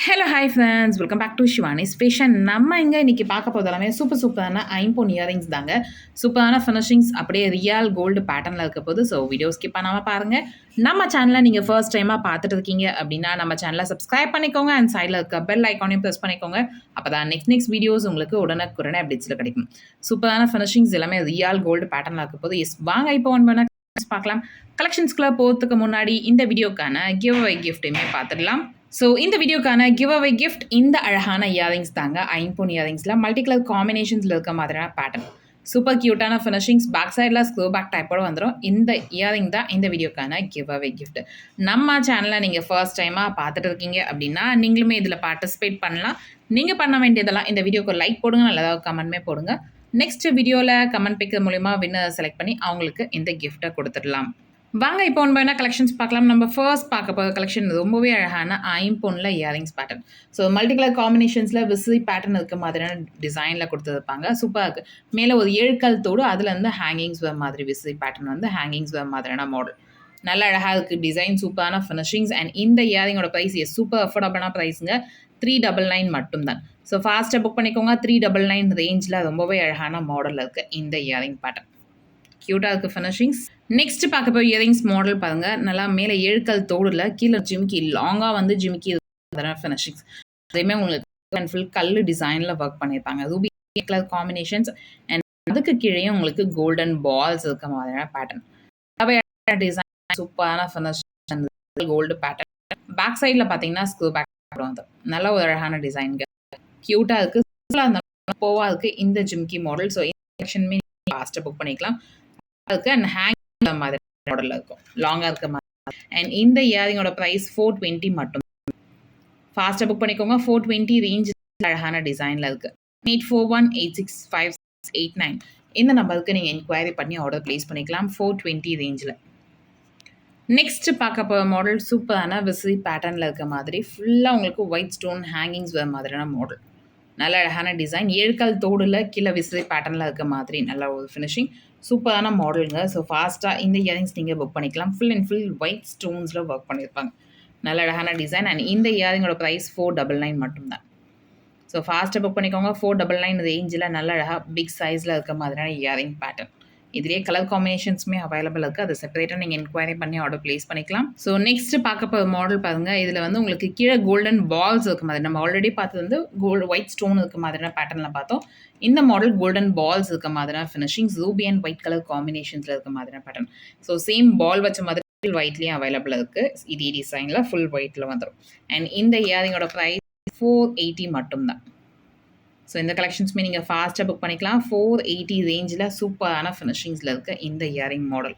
Hello hi friends, welcome back to Shivani's fashion. நம்ம இங்கே இன்றைக்கி பார்க்க போகிறது எல்லாமே சூப்பரான ஐம்பொன் இயரிங்ஸ் தாங்க. சூப்பரான ஃபினிஷிங்ஸ் அப்படியே ரியல் கோல்டு பேட்டர்னில் இருக்க போது. ஸோ வீடியோ ஸ்கிப் பண்ணாமல் பாருங்கள். நம்ம சேனலை நீங்கள் ஃபர்ஸ்ட் டைமாக பார்த்துட்டு இருக்கீங்க அப்படின்னா நம்ம சேனலை சப்ஸ்கிரைப் பண்ணிக்கோங்க அண்ட் சைடில் இருக்க பெல் ஐக்கானையும் ப்ரெஸ் பண்ணிக்கோங்க. அப்போ தான் நெக்ஸ்ட் வீடியோஸ் உங்களுக்கு உடனுக்குடனே அப்டேட்ஸில் கிடைக்கும். சூப்பரான ஃபினிஷிங்ஸ் எல்லாமே ரியல் கோல்டு பேட்டர்னில் இருக்க போது. எஸ், வாங்க இப்போ ஒன் பண்ண பார்க்கலாம். கலெக்ஷன்ஸ்குள்ளே போகிறதுக்கு முன்னாடி இந்த வீடியோக்கான கிவ் அவே கிஃப்ட்டையுமே பார்த்துடலாம். ஸோ இந்த வீடியோக்கான கிவ் அவே கிஃப்ட் இந்த அழகான இயரிங்ஸ் தாங்க. ஐம்பொன் இயரிங்ஸில் மல்டி கலர் காம்பினேஷன்ஸில் இருக்க மாதிரியான பேட்டர்ன், சூப்பர் க்யூட்டான ஃபினிஷிங்ஸ், பேக் சைடில் ஸ்க்ரூ பேக் டைப்போட வந்துடும். இந்த இயரிங் தான் இந்த வீடியோக்கான கிவ் அவே கிஃப்ட். நம்ம சேனலை நீங்கள் ஃபர்ஸ்ட் டைமாக பார்த்துட்டு இருக்கீங்க அப்படின்னா நீங்களுமே இதில் பார்ட்டிசிபேட் பண்ணலாம். நீங்கள் பண்ண வேண்டியதெல்லாம் இந்த வீடியோக்கு லைக் போடுங்க, நல்லதாக கமெண்ட்மே போடுங்க. நெக்ஸ்ட் வீடியோவில் கமெண்ட் பிக்கர் மூலிமா வின்னர் செலக்ட் பண்ணி அவங்களுக்கு இந்த கிஃப்ட்டை கொடுத்துடலாம். வாங்க இப்போ ஒன்று கலெக்ஷன்ஸ் பார்க்கலாம். நம்ம ஃபர்ஸ்ட் பார்க்க போகிற கலெக்ஷன் ரொம்பவே அழகான ஐம்பொன்னில் earrings pattern. So multi colour காம்பினேஷன்ஸில் விசிறி பேட்டர்ன் இருக்க மாதிரியான டிசைனில் கொடுத்துருப்பாங்க. சூப்பராக இருக்குது. மேலே ஒரு 7 கல் தோடு, அதுலேருந்து ஹேங்கிங்ஸ் வர மாதிரி விசிறி பேட்டர்ன் வந்து ஹேங்கிங்ஸ் வர மாதிரியான மாடல். நல்ல அழகாக இருக்குது டிசைன், சூப்பரான ஃபினிஷிங்ஸ். அண்ட் இந்த இயரிங்கோட ப்ரைஸ் சூப்பர் அஃபோர்டபுளான ப்ரைஸுங்க. 399 மட்டும்தான். ஸோ ஃபாஸ்ட்டாக புக் பண்ணிக்கோங்க. 399 ரேஞ்சில் ரொம்பவே அழகான மாடலில் இருக்குது இந்த இயரிங் பேட்டர்ன். க்யூட்டாக இருக்குது ஃபினிஷிங்ஸ். நெக்ஸ்ட் பார்க்க போய் இயரிங்ஸ் மாடல் பாருங்கள். நல்லா மேலே 7 கல் தோடில் கீழே ஜிமிக்கி லாங்காக வந்து ஜிமிக்கி ஃபினிஷிங்ஸ். அதேமே உங்களுக்கு ஃபுல் கல் டிசைனில் ஒர்க் பண்ணியிருப்பாங்க. ரூபி கலர் காம்பினேஷன்ஸ் அண்ட் அதுக்கு கீழே உங்களுக்கு கோல்டன் பால்ஸ் இருக்க மாதிரியான பேட்டர்ன். டிசைன், சூப்பரான ஃபினிஷிங், கோல்டு பேட்டர்ன். பேக் சைடில் பார்த்தீங்கன்னா ஸ்க்ரூ பேக் வந்து நல்ல ஒரு அழகான டிசைன்ங்க. க்யூட்டாக இருக்குது, போவா இருக்குது இந்த ஜிமிக்கி மாடல். ஸோ இந்த செக்ஷனுமே ஃபாஸ்ட்டாக புக் பண்ணிக்கலாம். அதுக்கு அண்ட் ஹேங் மாதிரி மாடலில் இருக்கும், லாங்காக இருக்க மாதிரி. அண்ட் இந்த இயரிங்கோட ப்ரைஸ் 420 மட்டும். ஃபாஸ்ட்டாக புக் பண்ணிக்கோங்க. 420 ரேஞ்ச் அழகான டிசைனில் இருக்குது. 8418658689 இந்த நம்பருக்கு நீங்கள் என்கொயரி பண்ணி ஆர்டர் ப்ளேஸ் பண்ணிக்கலாம் 420 ரேஞ்சில். நெக்ஸ்ட் பார்க்க போகிற மாடல் சூப்பரான விசிறி பேட்டர்னில் இருக்க மாதிரி ஃபுல்லாக உங்களுக்கு ஒயிட் ஸ்டோன் ஹேங்கிங்ஸ் வர மாதிரியான மாடல். நல்ல அழகான டிசைன், 7 கல் தோடில் கீழே விசிறி பேட்டர்னில் இருக்க மாதிரி நல்ல ஒரு ஃபினிஷிங், சூப்பரான மாடலுங்க. ஸோ ஃபாஸ்ட்டாக இந்த இயரிங்ஸ் நீங்கள் புக் பண்ணிக்கலாம். ஃபுல் அண்ட் ஃபுல் ஒயிட் ஸ்டோன்ஸில் ஒர்க் பண்ணியிருப்பாங்க. நல்ல அழகான டிசைன். அண்ட் இந்த இயரிங்கோட ப்ரைஸ் 499 மட்டும்தான். ஸோ ஃபாஸ்ட்டாக புக் பண்ணிக்கோங்க. 499 ரேஞ்சில் நல்ல அழகாக பிக் சைஸில் இருக்க மாதிரியான இயரிங் பேட்டர்ன். இதுலேயே கலர் காம்பினேஷன்ஸுமே அவைலபிள் இருக்குது. அது செப்பரேட்டாக நீங்கள் என்கொயரி பண்ணி ஆர்டர் ப்ளேஸ் பண்ணிக்கலாம். ஸோ நெக்ஸ்ட் பார்க்க போகிற மாடல் பாருங்கள். இதில் வந்து உங்களுக்கு கீழே கோல்டன் பால்ஸ் இருக்க மாதிரி, நம்ம ஆல்ரெடி பார்த்தது வந்து ஒயிட் ஸ்டோன் இருக்க மாதிரியான பேட்டர்னில் பார்த்தோம். இந்த மாடல் கோல்டன் பால்ஸ் இருக்க மாதிரியான finishings, ruby and white colour காம்பினேஷன்ஸில் இருக்க மாதிரியான பேட்டர்ன். ஸோ சேம் பால் வச்ச மாதிரி ஒயிட்லேயும் அவைலபிள் இருக்குது. இதே டிசைனில் ஃபுல் ஒயிட்டில் வந்துடும். அண்ட் இந்த இயரிங்கோட ப்ரைஸ் 480 மட்டும்தான். ஸோ இந்த கலெக்ஷன்ஸுமே நீங்கள் ஃபாஸ்ட்டாக புக் பண்ணிக்கலாம். 480 ரேஞ்சில் சூப்பரான ஃபினிஷிங்ஸில் இருக்க இந்த இயரிங் மாடல்.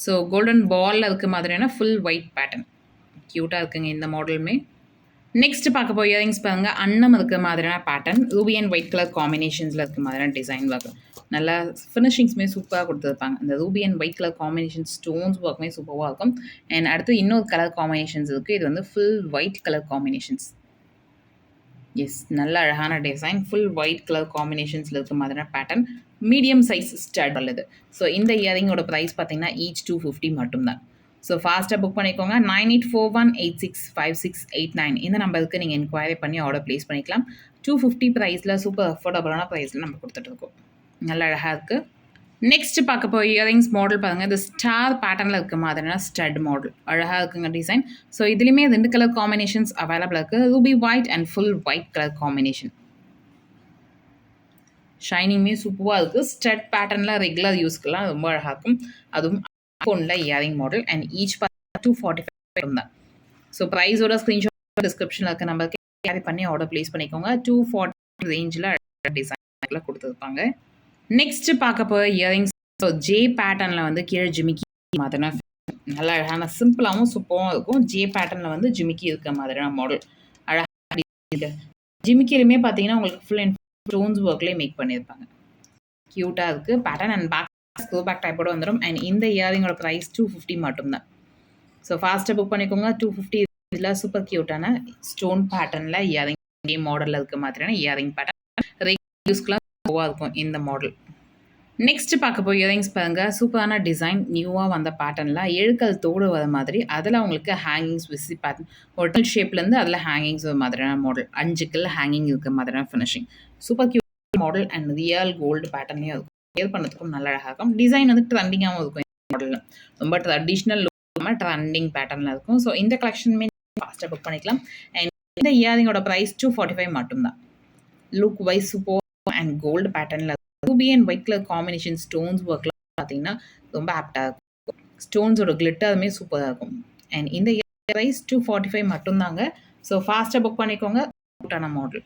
ஸோ கோல்டன் பாலில் இருக்க மாதிரியான ஃபுல் ஒயிட் பேட்டர்ன் க்யூட்டாக இருக்குங்க இந்த மாடலுமே. நெக்ஸ்ட் பார்க்க போய் இயரிங்ஸ் பாருங்கள். அன்னம் இருக்க மாதிரியான pattern, ruby and white colour காம்பினேஷன்ஸில் இருக்க மாதிரியான டிசைன் ஒர்க். நல்லா ஃபினிஷிங்ஸுமே சூப்பராக கொடுத்துருப்பாங்க. இந்த ruby and white colour combination stones ஒர்க்குமே சூப்பராக இருக்கும். அண்ட் அடுத்து இன்னொரு கலர் காம்பினேஷன்ஸ் இருக்குது. இது வந்து full white colour combinations. Yes, நல்ல அழகான டிசைன், ஃபுல் ஒயிட் கலர் காம்பினேஷன்ஸில் இருக்க மாதிரியான பேட்டர்ன், மீடியம் சைஸ் ஸ்டார்ட் உள்ளது. ஸோ இந்த இயரிங்கோட ப்ரைஸ் பார்த்தீங்கன்னா ஈச் 250 மட்டும்தான். ஸோ ஃபாஸ்ட்டாக புக் பண்ணிக்கோங்க. 9841865689 இந்த நம்பருக்கு நீங்கள் என்கொயரி பண்ணி ஆர்டர் ப்ளேஸ் பண்ணிக்கலாம். 250 ப்ரைஸில் சூப்பர் அஃபோர்டபுளான ப்ரைஸில் நம்ம கொடுத்துட்ருக்கோம். நல்ல அழகாக இருக்குது. நெக்ஸ்ட் பார்க்க போய் இயரிங்ஸ் மாடல் பாருங்கள். இது ஸ்டார் பேட்டர்னில் இருக்க மாதிரியான ஸ்டட் மாடல் அழகாக இருக்குங்க டிசைன். ஸோ இதுலேயுமே 2 கலர் காம்பினேஷன்ஸ் அவைலபிள் இருக்குது. Ruby white and full white colour combination. ஷைனிங்குமே சூப்பராக இருக்குது. ஸ்டட் பேட்டர்னில் ரெகுலர் யூஸ்க்கெல்லாம் ரொம்ப அழகாக இருக்கும். அதுவும் ஃபோனில் இயரிங் மாடல். அண்ட் ஈச் 245 தான். ஸோ ப்ரைஸோட ஸ்க்ரீன்ஷாட் டிஸ்கிரிப்ஷனில் இருக்க நம்பருக்கு கேரி பண்ணி ஆர்டர் ப்ளேஸ் பண்ணிக்கோங்க. 240 ரேஞ்சில் டிசைனில் கொடுத்துருப்பாங்க. நெக்ஸ்ட் பார்க்க போகிற இயரிங்ஸ் ஜே பேட்டர்னில் வந்து கீழே ஜிமிக்கி மாதிரியான நல்ல அழகான சிம்பிளாகவும் சூப்பராகவும் இருக்கும். ஜே பேட்டர்னில் வந்து ஜிமிக்கி இருக்க மாதிரியான மாடல் அழகாக. ஜிமிக்கிலுமே பார்த்தீங்கன்னா உங்களுக்கு ஃபுல் அண்ட் ஸ்டோன்ஸ் ஒர்க்லேயே மேக் பண்ணியிருப்பாங்க. க்யூட்டாக இருக்குது pattern. And back screw back டைப்போட வந்துடும். அண்ட் இந்த இயரிங்கோட ப்ரைஸ் 250 மட்டும்தான். ஸோ ஃபாஸ்ட்டாக புக் பண்ணிக்கோங்க. 250 இதில் சூப்பர் க்யூட்டான ஸ்டோன் பேட்டர்னில் இயரிங் மாடலில் இருக்க மாதிரியான இயரிங் பேட்டர்ன் யூஸ்க்கெலாம் இருக்கும் இந்த மாடல். நெக்ஸ்ட் பார்க்க போய் இயரிங்ஸ் பாருங்க. சூப்பரான டிசைன் நியூவா வந்த பேட்டர்ன்ல எழுக்கல் தோடு வர மாதிரி, அதில உங்களுக்கு ஹேங்கிங்ஸ் விசி பேட்டர்ன் ஹோட்டல் ஷேப்லேருந்து அதில ஹேங்கிங்ஸ் வர மாதிரியான மாடல். 5 கில் ஹேங்கிங் இருக்க மாதிரியான finishing. Super cute model and real gold பேட்டர்ன்லேயும் இருக்கும். வேர் பண்ணதுக்கும் நல்ல அழகாக இருக்கும். டிசைன் வந்து ட்ரெண்டிங்காகவும் இருக்கும் இந்த மாடலில். ரொம்ப ட்ரெடிஷ்னல் லுக் ட்ரெண்டிங் பேட்டர்னில் இருக்கும். ஸோ இந்த கலெக்ஷனுமே ஃபாஸ்ட்டாக புக் பண்ணிக்கலாம். அண்ட் இந்த இயரிங்கோட ப்ரைஸ் 245 மட்டும்தான். Look wise super and gold பேட்டர்னில் ruby and white colour combination stones ஒர்க்லாம் பார்த்தீங்கன்னா ரொம்ப ஆப்டாக இருக்கும். ஸ்டோன்ஸோட கிளிட்டருமே சூப்பராக இருக்கும். அண்ட் இந்த ப்ரைஸ் 245 மட்டும்தாங்க. ஸோ ஃபாஸ்ட்டாக புக் பண்ணிக்கோங்க. சூட்டான மாடல்.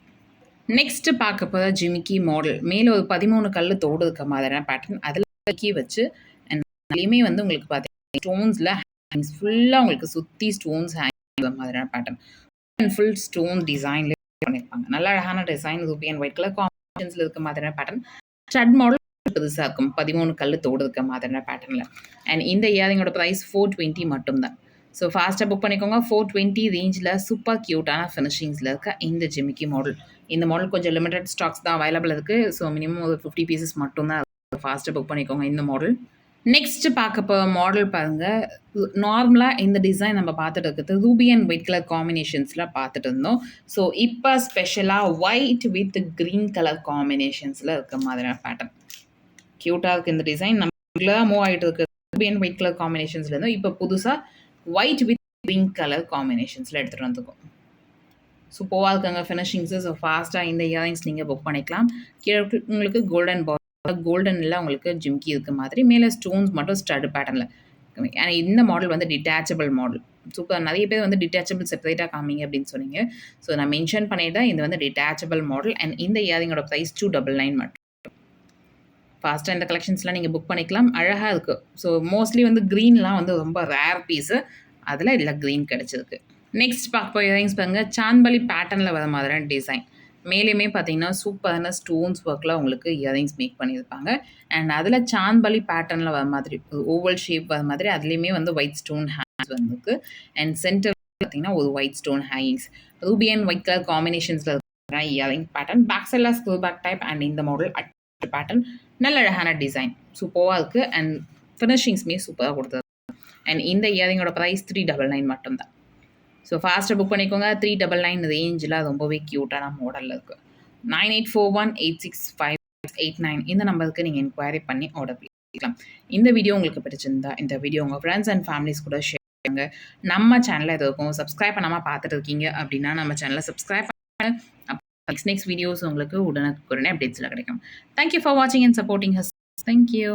நெக்ஸ்ட் பார்க்க போகிற ஜிமிக்கி மாடல். மேலே ஒரு 13 கல் தோடு இருக்க மாதிரியான பேட்டர்ன். அதில் கி வச்சு அண்ட் அதுலேயுமே வந்து உங்களுக்கு பார்த்தீங்கன்னா ஸ்டோன்ஸில் ஹேங்கிங்ஸ் ஃபுல்லாக உங்களுக்கு சுற்றி ஸ்டோன்ஸ் ஹேங்கிங் மாதிரியான பேட்டர்ன் அண்ட் ஃபுல் ஸ்டோன் டிசைன்ல பண்ணியிருப்பாங்க. நல்ல அழகான design. Ruby and white colour காம்பினேஷன்ஸில் இருக்க மாதிரியான பேட்டர்ன். ஸ்டட் மாடல் பெருசாக இருக்கும். 13 கல் தோடு இருக்க மாதிரியான பேட்டர்னில். அண்ட் இந்த இயரிங்கோட ப்ரைஸ் 420 மட்டும்தான். ஸோ ஃபாஸ்ட்டாக புக் பண்ணிக்கோங்க. 420 ரேஞ்சில் சூப்பர் க்யூட்டான ஃபினிஷிங்ஸில் இருக்க இந்த ஜிமிக்கி மாடல். இந்த மாடல் கொஞ்சம் லிமிடெட் ஸ்டாக்ஸ் தான் அவைலபிள் இருக்குது. ஸோ மினிமம் ஒரு 50 பீசஸ் மட்டும்தான். ஃபாஸ்ட்டாக புக் பண்ணிக்கோங்க இந்த மாடல். நெக்ஸ்ட் பார்க்க போகிற மாடல் பாருங்கள். நார்மலாக இந்த டிசைன் நம்ம பார்த்துட்டு இருக்கிறது ரூபி அண்ட் ஒயிட் கலர் காம்பினேஷன்ஸில் பார்த்துட்டு இருந்தோம். ஸோ இப்போ ஸ்பெஷலாக ஒயிட் வித் க்ரீன் கலர் காம்பினேஷன்ஸில் இருக்க மாதிரியான பேட்டர்ன். க்யூட்டாக இருக்குது இந்த டிசைன். நம்ம மூவ் ஆகிட்டு இருக்கு ரூபி அண்ட் ஒயிட் கலர் காம்பினேஷன்ஸ்லேருந்து இப்போ புதுசாக ஒயிட் வித் க்ரீன் கலர் காம்பினேஷன்ஸில் எடுத்துகிட்டு வந்துருக்கோம். சூப்பராக இருக்காங்க ஃபினிஷிங்ஸு. ஸோ ஃபாஸ்ட்டாக இந்த இயரிங்ஸ் நீங்கள் புக் பண்ணிக்கலாம். கீழே உங்களுக்கு கோல்டனில் உங்களுக்கு ஜிம்கி இருக்க மாதிரி, மேலே ஸ்டோன்ஸ் மட்டும் ஸ்டட் பேட்டர்னில். இந்த மாடல் வந்து டிட்டாச்சபிள் மாடல். சூப்பர். நிறைய பேர் வந்து டிட்டாச்சபிள் செப்பரேட்டாக காமிங்க அப்படின்னு சொன்னீங்க. ஸோ நான் மென்ஷன் பண்ணிவிட்டேன். இது வந்து டிட்டாச்சபிள் மாடல் அண்ட் இந்த இயரிங்கோட ப்ரைஸ் 299 மட்டும். ஃபாஸ்ட்டாக இந்த கலெக்ஷன்ஸ்லாம் நீங்கள் புக் பண்ணிக்கலாம். அழகாக இருக்குது. ஸோ மோஸ்ட்லி வந்து க்ரீன்லாம் வந்து ரொம்ப ரேர் பீஸு. அதில் இல்லை க்ரீன் கிடச்சிருக்கு. நெக்ஸ்ட் பார்க்க போய் இயரிங்ஸ் பாருங்க. சாந்த்பலி பேட்டர்னில் வர மாதிரியான டிசைன். மேலேயுமே பார்த்தீங்கன்னா சூப்பரான ஸ்டோன்ஸ் ஒர்க்கில் உங்களுக்கு இயரிங்ஸ் மேக் பண்ணியிருப்பாங்க. அண்ட் அதில் சாந்த்பலி பேட்டர்னில் வர மாதிரி ஓவல் ஷேப் வர மாதிரி அதுலேயுமே வந்து ஒயிட் ஸ்டோன் ஹேங்கிங்ஸ் வந்துருக்கு. அண்ட் சென்டர் பார்த்தீங்கன்னா ஒரு white stone hangings. Ruby and white colour காம்பினேஷன்ஸில் இருக்கிற இயரிங் பேட்டர்ன். பேக் சைடில் ஸ்க்ரூ பேக் டைப் அண்ட் இந்த மாடல் பேட்டர்ன். நல்ல அழகான டிசைன். சூப்பராக இருக்குது அண்ட் ஃபினிஷிங்ஸுமே சூப்பராக கொடுத்தது. அண்ட் இந்த இயரிங்கோட ப்ரைஸ் 399 மட்டும்தான். ஸோ ஃபாஸ்ட்டாக புக் பண்ணிக்கோங்க. 399 ரேஞ்சில் ரொம்பவே க்யூட்டான மாடலில் இருக்குது. 9841865689 இந்த நம்பருக்கு நீங்கள் என்கொயரி பண்ணி ஆர்டர் பண்ணிக்கலாம். இந்த வீடியோ உங்களுக்கு பிடிச்சிருந்தா இந்த வீடியோ உங்கள் ஃப்ரெண்ட்ஸ் அண்ட் ஃபேமிலிஸ் கூட ஷேர் பண்ணுங்க. நம்ம சேனலில் எது இருக்கும் சப்ஸ்கிரைப் பண்ணாமல் பார்த்துட்டு இருக்கீங்க அப்படின்னா நம்ம சேனலை சப்ஸ்கிரைப் பண்ண நெக்ஸ்ட் வீடியோஸ் உங்களுக்கு உடனே அப்டேட்ஸில் கிடைக்கும். தேங்க்யூ ஃபார் வாட்சிங் அண்ட் சப்போர்ட்டிங் ஹஸ். தேங்க்யூ.